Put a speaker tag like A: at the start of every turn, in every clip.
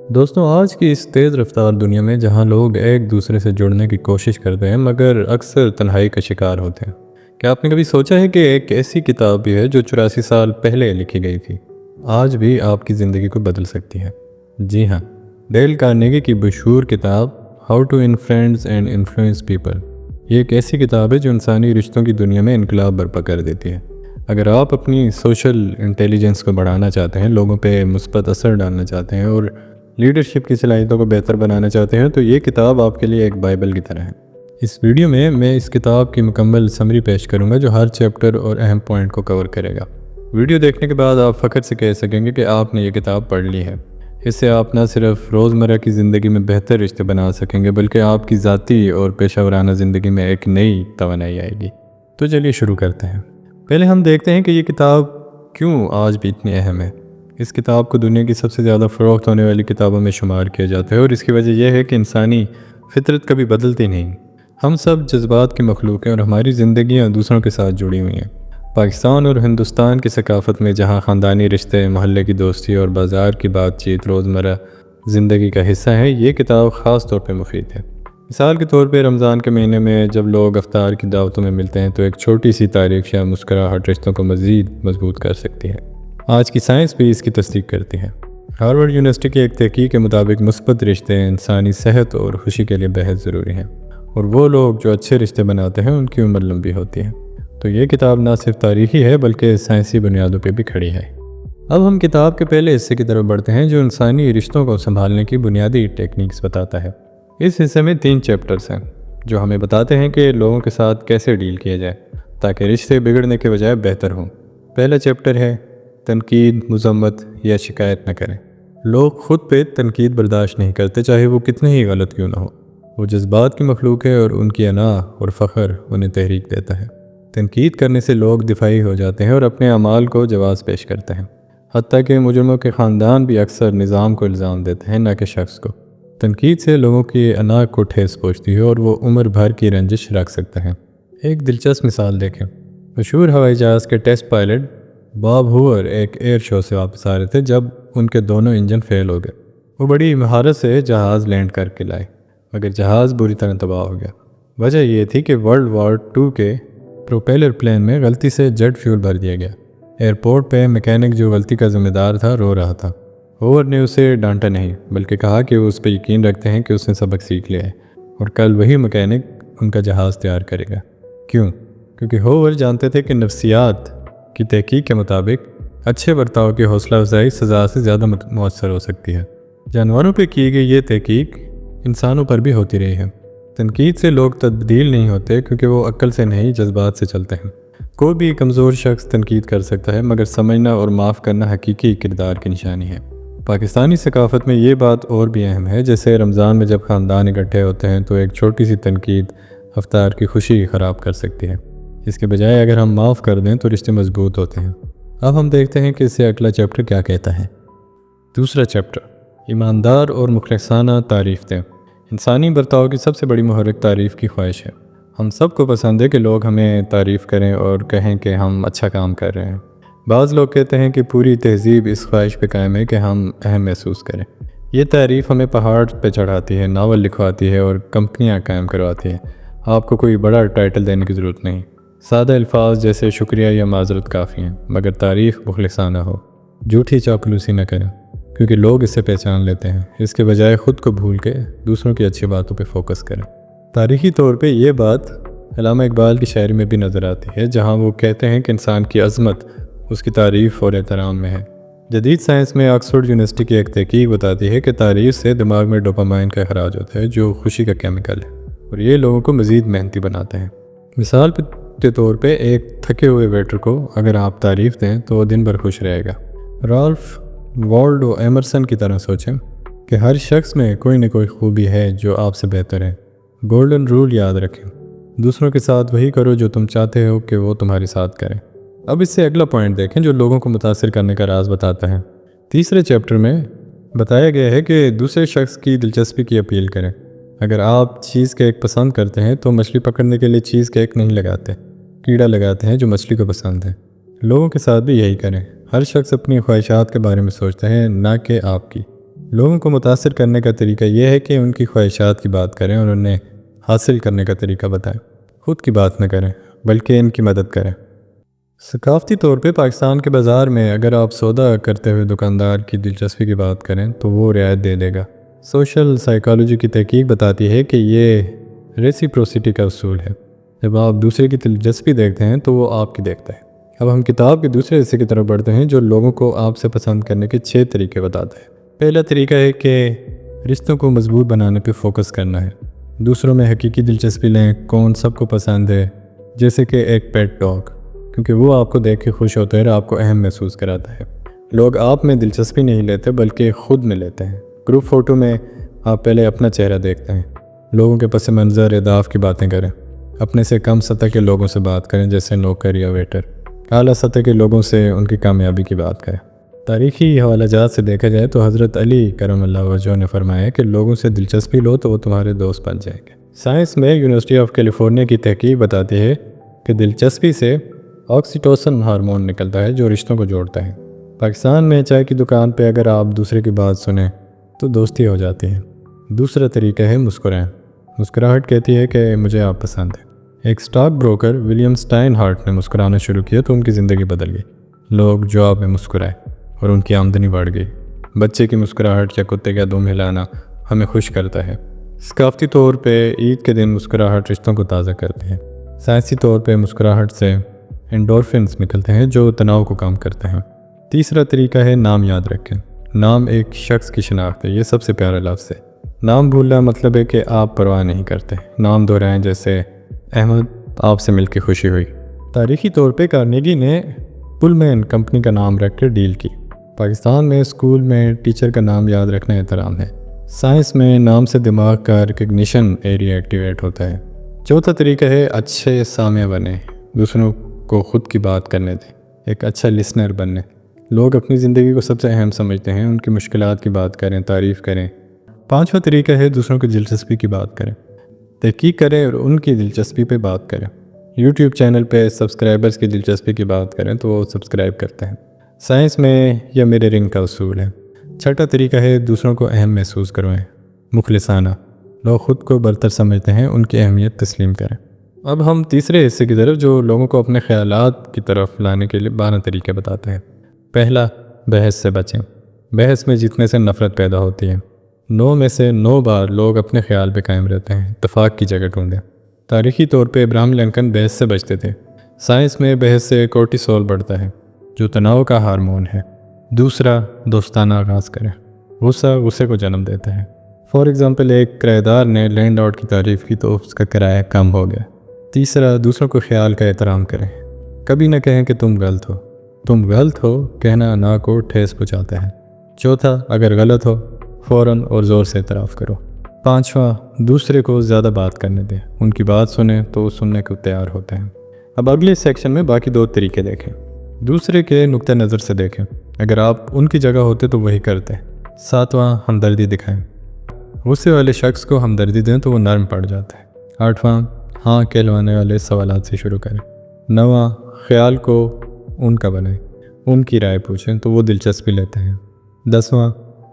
A: دوستوں، آج کی اس تیز رفتار دنیا میں جہاں لوگ ایک دوسرے سے جڑنے کی کوشش کرتے ہیں مگر اکثر تنہائی کا شکار ہوتے ہیں، کیا آپ نے کبھی سوچا ہے کہ ایک ایسی کتاب بھی ہے جو 84 سال پہلے لکھی گئی تھی، آج بھی آپ کی زندگی کو بدل سکتی ہے؟ جی ہاں، ڈیل کارنیگی کی مشہور کتاب how to influence and influence people یہ ایک ایسی کتاب ہے جو انسانی رشتوں کی دنیا میں انقلاب برپا کر دیتی ہے۔ اگر آپ اپنی سوشل انٹیلیجنس کو بڑھانا چاہتے ہیں، لوگوں پہ مثبت اثر ڈالنا چاہتے ہیں اور لیڈرشپ کی صلاحیتوں کو بہتر بنانا چاہتے ہیں تو یہ کتاب آپ کے لیے ایک بائبل کی طرح ہے۔ اس ویڈیو میں اس کتاب کی مکمل سمری پیش کروں گا جو ہر چیپٹر اور اہم پوائنٹ کو کور کرے گا۔ ویڈیو دیکھنے کے بعد آپ فخر سے کہہ سکیں گے کہ آپ نے یہ کتاب پڑھ لی ہے۔ اس سے آپ نہ صرف روزمرہ کی زندگی میں بہتر رشتے بنا سکیں گے بلکہ آپ کی ذاتی اور پیشہ ورانہ زندگی میں ایک نئی توانائی آئے گی۔ تو چلیے شروع کرتے ہیں۔ پہلے ہم دیکھتے ہیں کہ یہ کتاب کیوں آج بھی اتنی اہم ہے۔ اس کتاب کو دنیا کی سب سے زیادہ فروخت ہونے والی کتابوں میں شمار کیا جاتا ہے اور اس کی وجہ یہ ہے کہ انسانی فطرت کبھی بدلتی نہیں۔ ہم سب جذبات کی مخلوق ہیں اور ہماری زندگیاں دوسروں کے ساتھ جڑی ہوئی ہیں۔ پاکستان اور ہندوستان کی ثقافت میں جہاں خاندانی رشتے، محلے کی دوستی اور بازار کی بات چیت روزمرہ زندگی کا حصہ ہے، یہ کتاب خاص طور پہ مفید ہے۔ مثال کے طور پہ رمضان کے مہینے میں جب لوگ افطار کی دعوتوں میں ملتے ہیں تو ایک چھوٹی سی تاریخ یا مسکراہٹ رشتوں کو مزید مضبوط کر سکتی ہے۔ آج کی سائنس بھی اس کی تصدیق کرتی ہے۔ ہارورڈ یونیورسٹی کی ایک تحقیق کے مطابق مثبت رشتے انسانی صحت اور خوشی کے لیے بہت ضروری ہیں، اور وہ لوگ جو اچھے رشتے بناتے ہیں ان کی عمر لمبی ہوتی ہے۔ تو یہ کتاب نہ صرف تاریخی ہے بلکہ سائنسی بنیادوں پہ بھی کھڑی ہے۔ اب ہم کتاب کے پہلے حصے کی طرف بڑھتے ہیں جو انسانی رشتوں کو سنبھالنے کی بنیادی ٹیکنیکس بتاتا ہے۔ اس حصے میں 3 چیپٹرز ہیں جو ہمیں بتاتے ہیں کہ لوگوں کے ساتھ کیسے ڈیل کیا جائے تاکہ رشتے بگڑنے کے بجائے بہتر ہوں۔ پہلا چیپٹر ہے تنقید، مذمت یا شکایت نہ کریں۔ لوگ خود پہ تنقید برداشت نہیں کرتے، چاہے وہ کتنے ہی غلط کیوں نہ ہو۔ وہ جذبات کی مخلوق ہے اور ان کی انا اور فخر انہیں تحریک دیتا ہے۔ تنقید کرنے سے لوگ دفاعی ہو جاتے ہیں اور اپنے اعمال کو جواز پیش کرتے ہیں۔ حتیٰ کہ مجرموں کے خاندان بھی اکثر نظام کو الزام دیتے ہیں، نہ کہ شخص کو۔ تنقید سے لوگوں کی انا کو ٹھیس پہنچتی ہے اور وہ عمر بھر کی رنجش رکھ سکتے ہیں۔ ایک دلچسپ مثال دیکھیں۔ مشہور ہوائی جہاز کے ٹیسٹ پائلٹ باب ہوور ایک ایئر شو سے واپس آ رہے تھے جب ان کے دونوں انجن فیل ہو گئے۔ وہ بڑی مہارت سے جہاز لینڈ کر کے لائے مگر جہاز بری طرح تباہ ہو گیا۔ وجہ یہ تھی کہ ورلڈ وار 2 کے پروپیلر پلین میں غلطی سے جیٹ فیول بھر دیا گیا۔ ایئرپورٹ پہ میکینک جو غلطی کا ذمہ دار تھا رو رہا تھا۔ ہوور نے اسے ڈانٹا نہیں بلکہ کہا کہ وہ اس پہ یقین رکھتے ہیں کہ اس نے سبق سیکھ لیا ہے اور کل وہی میکینک ان کا جہاز تیار کرے گا۔ کیوں؟ کیونکہ ہوور جانتے تھے کہ نفسیات کی تحقیق کے مطابق اچھے برتاؤ کی حوصلہ افزائی سزا سے زیادہ مؤثر ہو سکتی ہے۔ جانوروں پہ کی گئی یہ تحقیق انسانوں پر بھی ہوتی رہی ہے۔ تنقید سے لوگ تبدیل نہیں ہوتے کیونکہ وہ عقل سے نہیں، جذبات سے چلتے ہیں۔ کوئی بھی کمزور شخص تنقید کر سکتا ہے مگر سمجھنا اور معاف کرنا حقیقی کردار کی نشانی ہے۔ پاکستانی ثقافت میں یہ بات اور بھی اہم ہے، جیسے رمضان میں جب خاندان اکٹھے ہوتے ہیں تو ایک چھوٹی سی تنقید افطار کی خوشی خراب کر سکتی ہے۔ اس کے بجائے اگر ہم معاف کر دیں تو رشتے مضبوط ہوتے ہیں۔ اب ہم دیکھتے ہیں کہ اس سے اگلا چیپٹر کیا کہتا ہے۔ دوسرا چیپٹر، ایماندار اور مخلصانہ تعریف دیں۔ انسانی برتاؤ کی سب سے بڑی محرک تعریف کی خواہش ہے۔ ہم سب کو پسند ہے کہ لوگ ہمیں تعریف کریں اور کہیں کہ ہم اچھا کام کر رہے ہیں۔ بعض لوگ کہتے ہیں کہ پوری تہذیب اس خواہش پہ قائم ہے کہ ہم اہم محسوس کریں۔ یہ تعریف ہمیں پہاڑ پہ چڑھاتی ہے، ناول لکھواتی ہے اور کمپنیاں قائم کرواتی ہے۔ آپ کو کوئی بڑا ٹائٹل دینے کی ضرورت نہیں، سادہ الفاظ جیسے شکریہ یا معذرت کافی ہیں، مگر تعریف مخلصانہ ہو۔ جھوٹی چاپلوسی نہ کریں کیونکہ لوگ اسے پہچان لیتے ہیں۔ اس کے بجائے خود کو بھول کے دوسروں کی اچھی باتوں پہ فوکس کریں۔ تاریخی طور پہ یہ بات علامہ اقبال کی شاعری میں بھی نظر آتی ہے، جہاں وہ کہتے ہیں کہ انسان کی عظمت اس کی تعریف اور احترام میں ہے۔ جدید سائنس میں آکسفورڈ یونیورسٹی کی ایک تحقیق بتاتی ہے کہ تعریف سے دماغ میں ڈوپامائن کا اخراج ہوتا ہے جو خوشی کا کیمیکل ہے، اور یہ لوگوں کو مزید محنتی بناتے ہیں۔ مثال کے طور پہ ایک تھکے ہوئے ویٹر کو اگر آپ تعریف دیں تو وہ دن بھر خوش رہے گا۔ رالف والڈو ایمرسن کی طرح سوچیں کہ ہر شخص میں کوئی نہ کوئی خوبی ہے جو آپ سے بہتر ہے۔ گولڈن رول یاد رکھیں، دوسروں کے ساتھ وہی کرو جو تم چاہتے ہو کہ وہ تمہارے ساتھ کریں۔ اب اس سے اگلا پوائنٹ دیکھیں جو لوگوں کو متاثر کرنے کا راز بتاتا ہے۔ تیسرے چیپٹر میں بتایا گیا ہے کہ دوسرے شخص کی دلچسپی کی اپیل کریں۔ اگر آپ چیز کیک پسند کرتے ہیں تو مچھلی پکڑنے کے لیے چیز کیک نہیں لگاتے، کیڑا لگاتے ہیں جو مچھلی کو پسند ہے۔ لوگوں کے ساتھ بھی یہی کریں۔ ہر شخص اپنی خواہشات کے بارے میں سوچتا ہے، نہ کہ آپ کی۔ لوگوں کو متاثر کرنے کا طریقہ یہ ہے کہ ان کی خواہشات کی بات کریں اور انہیں حاصل کرنے کا طریقہ بتائیں۔ خود کی بات نہ کریں بلکہ ان کی مدد کریں۔ ثقافتی طور پہ پاکستان کے بازار میں اگر آپ سودا کرتے ہوئے دکاندار کی دلچسپی کی بات کریں تو وہ رعایت دے دے گا۔ سوشل سائیکالوجی کی تحقیق بتاتی ہے کہ یہ ریسیپروسٹی کا اصول ہے۔ جب آپ دوسرے کی دلچسپی دیکھتے ہیں تو وہ آپ کی دیکھتا ہے۔ اب ہم کتاب کے دوسرے حصے کی طرف بڑھتے ہیں جو لوگوں کو آپ سے پسند کرنے کے 6 طریقے بتاتا ہے۔ پہلا طریقہ ہے کہ رشتوں کو مضبوط بنانے پہ فوکس کرنا ہے۔ دوسروں میں حقیقی دلچسپی لیں، کون سب کو پسند ہے، جیسے کہ ایک پیٹ ڈاگ، کیونکہ وہ آپ کو دیکھ کے خوش ہوتا ہے اور آپ کو اہم محسوس کراتا ہے۔ لوگ آپ میں دلچسپی نہیں لیتے بلکہ خود میں لیتے ہیں۔ گروپ فوٹو میں آپ پہلے اپنا چہرہ دیکھتے ہیں۔ لوگوں کے پس منظر، اہداف کی باتیں کریں۔ اپنے سے کم سطح کے لوگوں سے بات کریں جیسے نوکر یا ویٹر۔ اعلیٰ سطح کے لوگوں سے ان کی کامیابی کی بات کریں۔ تاریخی حوالہ جات سے دیکھا جائے تو حضرت علی کرم اللہ وجہہ نے فرمایا کہ لوگوں سے دلچسپی لو تو وہ تمہارے دوست بن جائیں گے۔ سائنس میں یونیورسٹی آف کیلیفورنیا کی تحقیق بتاتی ہے کہ دلچسپی سے آکسیٹوسن ہارمون نکلتا ہے جو رشتوں کو جوڑتا ہے۔ پاکستان میں چائے کی دکان پہ اگر آپ دوسرے کی بات سنیں تو دوستی ہو جاتی ہے۔ دوسرا طریقہ ہے مسکرائیں۔ مسکراہٹ کہتی ہے کہ مجھے آپ پسند ہیں۔ ایک stock broker William Stein heart نے مسکرانا شروع کیا تو ان کی زندگی بدل گئی۔ لوگ جواب میں مسکرائے اور ان کی آمدنی بڑھ گئی۔ بچے کی مسکراہٹ یا کتے کا دم ہلانا ہمیں خوش کرتا ہے۔ ثقافتی طور پہ عید کے دن مسکراہٹ رشتوں کو تازہ کرتی ہے۔ سائنسی طور پہ مسکراہٹ سے انڈورفنز نکلتے ہیں جو تناؤ کو کم کرتے ہیں۔ تیسرا طریقہ ہے نام یاد رکھیں۔ نام ایک شخص کی شناخت ہے، یہ سب سے پیارا لفظ ہے۔ نام بھولنا مطلب ہے کہ آپ پرواہ نہیں کرتے۔ نام دہرائیں جیسے احمد، آپ سے مل کے خوشی ہوئی۔ تاریخی طور پہ کارنیگی نے پلمین کمپنی کا نام رکھ کر ڈیل کی۔ پاکستان میں اسکول میں ٹیچر کا نام یاد رکھنا احترام ہے۔ سائنس میں نام سے دماغ کا ریکگنیشن ایریا ایکٹیویٹ ہوتا ہے۔ چوتھا طریقہ ہے اچھے سامع بنیں، دوسروں کو خود کی بات کرنے دیں، ایک اچھا لسنر بنیں۔ لوگ اپنی زندگی کو سب سے اہم سمجھتے ہیں، ان کی مشکلات کی بات کریں، تعریف کریں۔ پانچواں طریقہ ہے دوسروں کی دلچسپی کی بات کریں، تحقیق کریں اور ان کی دلچسپی پہ بات کریں۔ یوٹیوب چینل پہ سبسکرائبرز کی دلچسپی کی بات کریں تو وہ سبسکرائب کرتے ہیں۔ سائنس میں یہ میررنگ کا اصول ہے۔ چھٹا طریقہ ہے دوسروں کو اہم محسوس کروائیں، مخلصانہ۔ لوگ خود کو برتر سمجھتے ہیں، ان کی اہمیت تسلیم کریں۔ اب ہم تیسرے حصے کی طرف جو لوگوں کو اپنے خیالات کی طرف لانے کے لیے 12 طریقے بتاتے ہیں۔ پہلا، بحث سے بچیں۔ بحث میں جیتنے سے نفرت پیدا ہوتی ہے۔ 9 میں سے 9 بار لوگ اپنے خیال پہ قائم رہتے ہیں، اتفاق کی جگہ ڈھونڈیں۔ تاریخی طور پہ ابراہم لنکن بحث سے بچتے تھے۔ سائنس میں بحث سے کورٹیسول بڑھتا ہے جو تناؤ کا ہارمون ہے۔ دوسرا، دوستانہ آغاز کریں۔ غصے کو جنم دیتا ہے۔ فار ایگزامپل، ایک کرایہ دار نے لینڈ لارڈ کی تعریف کی تو اس کا کرایہ کم ہو گیا۔ تیسرا، دوسروں کو خیال کا احترام کریں۔ کبھی نہ کہیں کہ تم غلط ہو۔ تم غلط ہو کہنا نا کو ٹھیس پہنچاتا ہے۔ چوتھا، اگر غلط ہو فوراً اور زور سے اعتراف کرو۔ پانچواں، دوسرے کو زیادہ بات کرنے دیں، ان کی بات سنیں تو وہ سننے کو تیار ہوتے ہیں۔ اب اگلے سیکشن میں باقی 2 طریقے دیکھیں۔ دوسرے کے نقطہ نظر سے دیکھیں، اگر آپ ان کی جگہ ہوتے تو وہی کرتے۔ ساتواں، ہمدردی دکھائیں۔ غصے والے شخص کو ہمدردی دیں تو وہ نرم پڑ جاتا ہے۔ آٹھواں، ہاں کہلوانے والے سوالات سے شروع کریں۔ نواں، خیال کو ان کا بنائیں، ان کی رائے پوچھیں تو وہ دلچسپی لیتے ہیں۔ 10واں،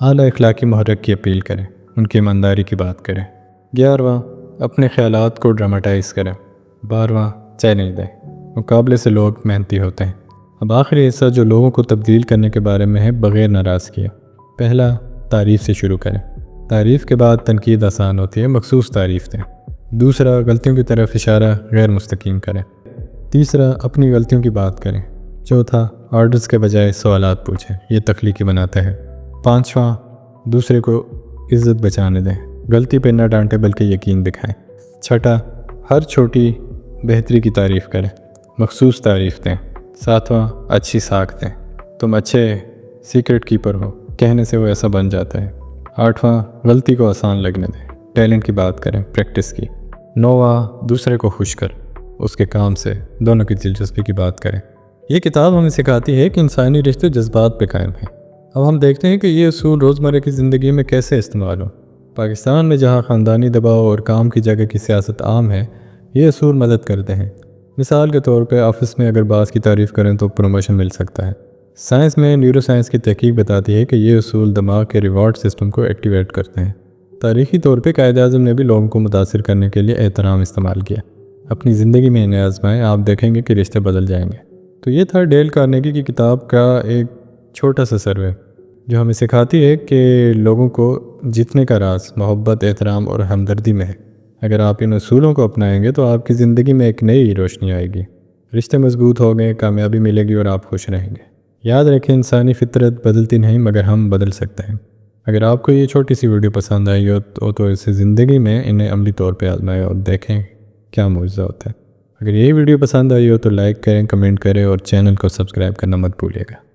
A: اعلیٰ اخلاقی محرک کی اپیل کریں، ان کی ایمانداری کی بات کریں۔ 11واں، اپنے خیالات کو ڈراماٹائز کریں۔ 12واں، چیلنج دیں، مقابلے سے لوگ محنتی ہوتے ہیں۔ اب آخری حصہ جو لوگوں کو تبدیل کرنے کے بارے میں ہے، بغیر ناراض کیا۔ پہلا، تعریف سے شروع کریں۔ تعریف کے بعد تنقید آسان ہوتی ہے، مخصوص تعریف دیں۔ دوسرا، غلطیوں کی طرف اشارہ غیر مستقیم کریں۔ تیسرا، اپنی غلطیوں کی بات کریں۔ چوتھا، آرڈرز کے بجائے سوالات پوچھیں، یہ تخلیقی بناتا ہے۔ پانچواں، دوسرے کو عزت بچانے دیں، غلطی پہ نہ ڈانٹیں بلکہ یقین دکھائیں۔ چھٹا، ہر چھوٹی بہتری کی تعریف کریں، مخصوص تعریف دیں۔ ساتواں، اچھی ساکھ دیں، تم اچھے سیکرٹ کیپر ہو، کہنے سے وہ ایسا بن جاتا ہے۔ آٹھواں، غلطی کو آسان لگنے دیں، ٹیلنٹ کی بات کریں، پریکٹس کی۔ نواں، دوسرے کو خوش کر، اس کے کام سے دونوں کی دلچسپی کی بات کریں۔ یہ کتاب ہمیں سکھاتی ہے کہ انسانی رشتے جذبات پہ قائم ہیں۔ اب ہم دیکھتے ہیں کہ یہ اصول روزمرہ کی زندگی میں کیسے استعمال ہو۔ پاکستان میں جہاں خاندانی دباؤ اور کام کی جگہ کی سیاست عام ہے، یہ اصول مدد کرتے ہیں۔ مثال کے طور پہ آفس میں اگر باس کی تعریف کریں تو پروموشن مل سکتا ہے۔ سائنس میں نیورو سائنس کی تحقیق بتاتی ہے کہ یہ اصول دماغ کے ریوارڈ سسٹم کو ایکٹیویٹ کرتے ہیں۔ تاریخی طور پہ قائد اعظم نے بھی لوگوں کو متاثر کرنے کے لیے احترام استعمال کیا۔ اپنی زندگی میں انہیں آزمائیں، آپ دیکھیں گے کہ رشتے بدل جائیں گے۔ تو یہ تھا ڈیل کارنیگی کی کتاب کا ایک چھوٹا سا سروے جو ہمیں سکھاتی ہے کہ لوگوں کو جیتنے کا راز محبت، احترام اور ہمدردی میں ہے۔ اگر آپ ان اصولوں کو اپنائیں گے تو آپ کی زندگی میں ایک نئی روشنی آئے گی، رشتے مضبوط ہوں گے، کامیابی ملے گی اور آپ خوش رہیں گے۔ یاد رکھیں، انسانی فطرت بدلتی نہیں مگر ہم بدل سکتے ہیں۔ اگر آپ کو یہ چھوٹی سی ویڈیو پسند آئی ہو تو اسے زندگی میں انہیں عملی طور پہ آزمائیں اور دیکھیں کیا معجزہ ہوتا ہے۔ اگر یہ ویڈیو پسند آئی ہو تو لائک کریں، کمنٹ کریں اور چینل کو سبسکرائب کرنا مت بھولیے گا۔